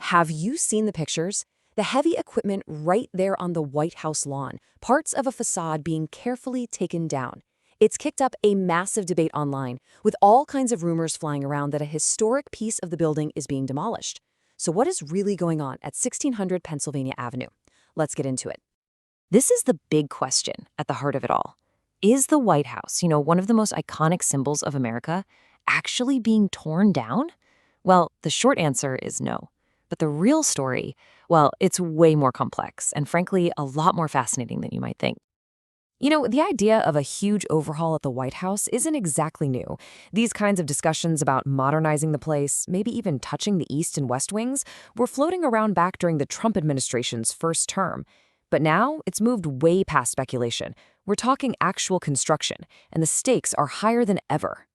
Have you seen the pictures? The heavy equipment right there on the White House lawn, parts of a facade being carefully taken down. It's kicked up a massive debate online, with all kinds of rumors flying around that a historic piece of the building is being demolished. So what is really going on at 1600 Pennsylvania Avenue? Let's get into it. This is the big question at the heart of it all. Is the White House, one of the most iconic symbols of America, actually being torn down? Well, the short answer is no. But the real story, well, it's way more complex and frankly, a lot more fascinating than you might think. The idea of a huge overhaul at the White House isn't exactly new. These kinds of discussions about modernizing the place, maybe even touching the East and West Wings, were floating around back during the Trump administration's first term. But now it's moved way past speculation. We're talking actual construction, and the stakes are higher than ever.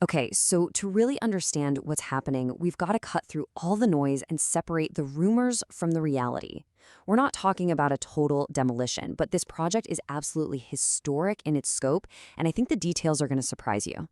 Okay, so to really understand what's happening, we've got to cut through all the noise and separate the rumors from the reality. We're not talking about a total demolition, but this project is absolutely historic in its scope, and I think the details are going to surprise you.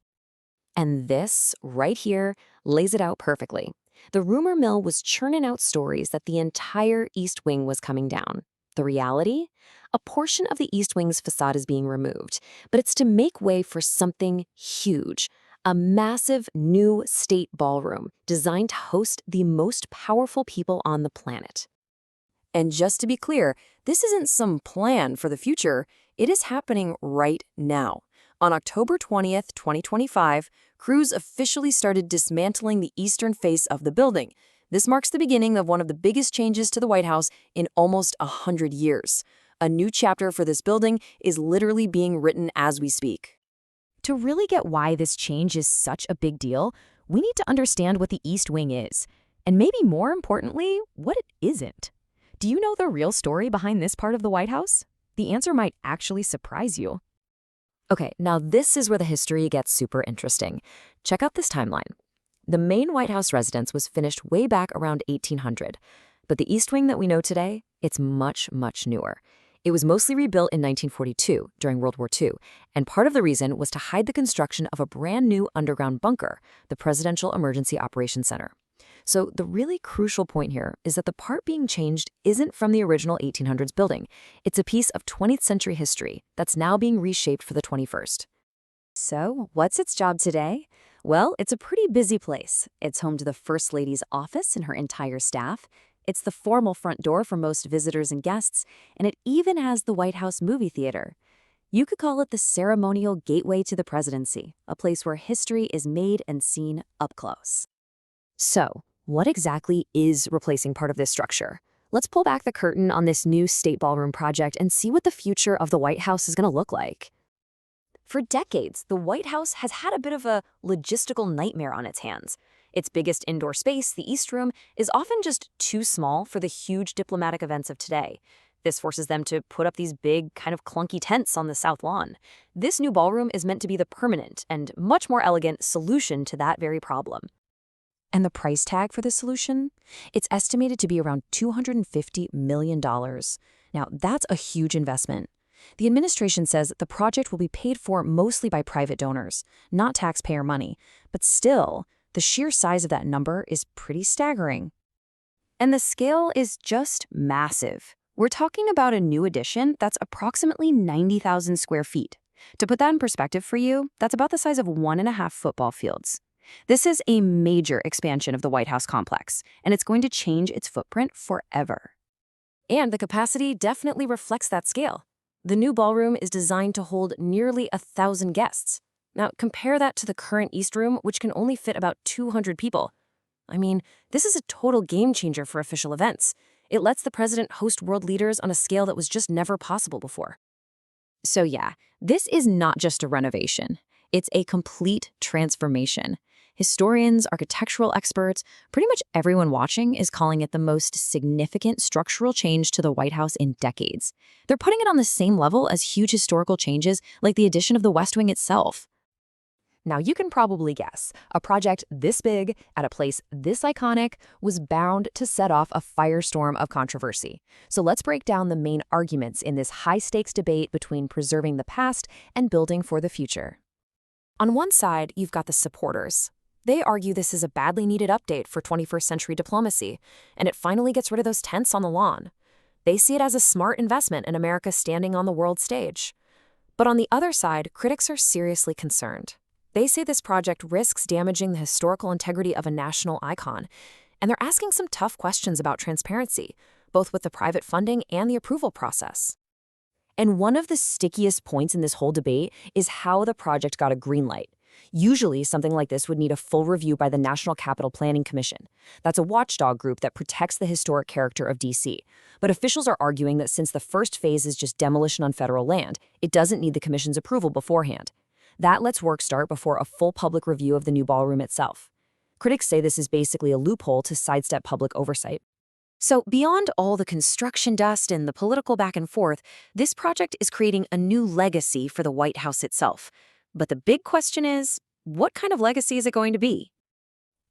And this, right here, lays it out perfectly. The rumor mill was churning out stories that the entire East Wing was coming down. The reality? A portion of the East Wing's facade is being removed, but it's to make way for something huge. A massive new state ballroom designed to host the most powerful people on the planet. And just to be clear, this isn't some plan for the future. It is happening right now. On October 20th, 2025, crews officially started dismantling the eastern face of the building. This marks the beginning of one of the biggest changes to the White House in almost 100 years. A new chapter for this building is literally being written as we speak. To really get why this change is such a big deal, we need to understand what the East Wing is, and maybe more importantly, what it isn't. Do you know the real story behind this part of the White House? The answer might actually surprise you. Okay, now this is where the history gets super interesting. Check out this timeline. The main White House residence was finished way back around 1800, but the East Wing that we know today, it's much, much newer. It was mostly rebuilt in 1942 during World War II, and part of the reason was to hide the construction of a brand new underground bunker, the Presidential Emergency Operations Center. So the really crucial point here is that the part being changed isn't from the original 1800s building. It's a piece of 20th century history that's now being reshaped for the 21st. So what's its job today? Well, it's a pretty busy place. It's home to the First Lady's office and her entire staff. It's the formal front door for most visitors and guests, and it even has the White House movie theater. You could call it the ceremonial gateway to the presidency, a place where history is made and seen up close. So, what exactly is replacing part of this structure? Let's pull back the curtain on this new state ballroom project and see what the future of the White House is going to look like. For decades, the White House has had a bit of a logistical nightmare on its hands. Its biggest indoor space, the East Room, is often just too small for the huge diplomatic events of today. This forces them to put up these big, kind of clunky tents on the South Lawn. This new ballroom is meant to be the permanent and much more elegant solution to that very problem. And the price tag for this solution? It's estimated to be around $250 million. Now, that's a huge investment. The administration says the project will be paid for mostly by private donors, not taxpayer money, but still, the sheer size of that number is pretty staggering. And the scale is just massive. We're talking about a new addition that's approximately 90,000 square feet. To put that in perspective for you, that's about the size of 1.5 football fields. This is a major expansion of the White House complex, and it's going to change its footprint forever. And the capacity definitely reflects that scale. The new ballroom is designed to hold nearly 1,000 guests. Now, compare that to the current East Room, which can only fit about 200 people. I mean, this is a total game changer for official events. It lets the president host world leaders on a scale that was just never possible before. So yeah, this is not just a renovation. It's a complete transformation. Historians, architectural experts, pretty much everyone watching is calling it the most significant structural change to the White House in decades. They're putting it on the same level as huge historical changes like the addition of the West Wing itself. Now, you can probably guess, a project this big, at a place this iconic, was bound to set off a firestorm of controversy. So let's break down the main arguments in this high-stakes debate between preserving the past and building for the future. On one side, you've got the supporters. They argue this is a badly needed update for 21st century diplomacy, and it finally gets rid of those tents on the lawn. They see it as a smart investment in America standing on the world stage. But on the other side, critics are seriously concerned. They say this project risks damaging the historical integrity of a national icon, and they're asking some tough questions about transparency, both with the private funding and the approval process. And one of the stickiest points in this whole debate is how the project got a green light. Usually, something like this would need a full review by the National Capital Planning Commission. That's a watchdog group that protects the historic character of D.C. But officials are arguing that since the first phase is just demolition on federal land, it doesn't need the commission's approval beforehand. That lets work start before a full public review of the new ballroom itself. Critics say this is basically a loophole to sidestep public oversight. So beyond all the construction dust and the political back and forth, this project is creating a new legacy for the White House itself. But the big question is, what kind of legacy is it going to be?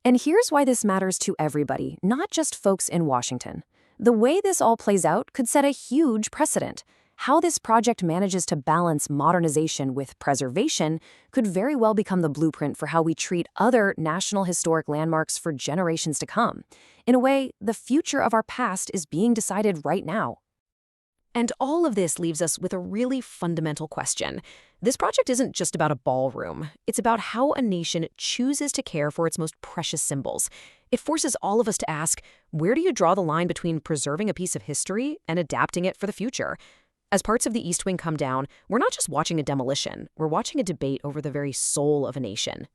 And here's why this matters to everybody, not just folks in Washington. The way this all plays out could set a huge precedent. How this project manages to balance modernization with preservation could very well become the blueprint for how we treat other national historic landmarks for generations to come. In a way, the future of our past is being decided right now. And all of this leaves us with a really fundamental question. This project isn't just about a ballroom. It's about how a nation chooses to care for its most precious symbols. It forces all of us to ask, where do you draw the line between preserving a piece of history and adapting it for the future? As parts of the East Wing come down, we're not just watching a demolition, we're watching a debate over the very soul of a nation.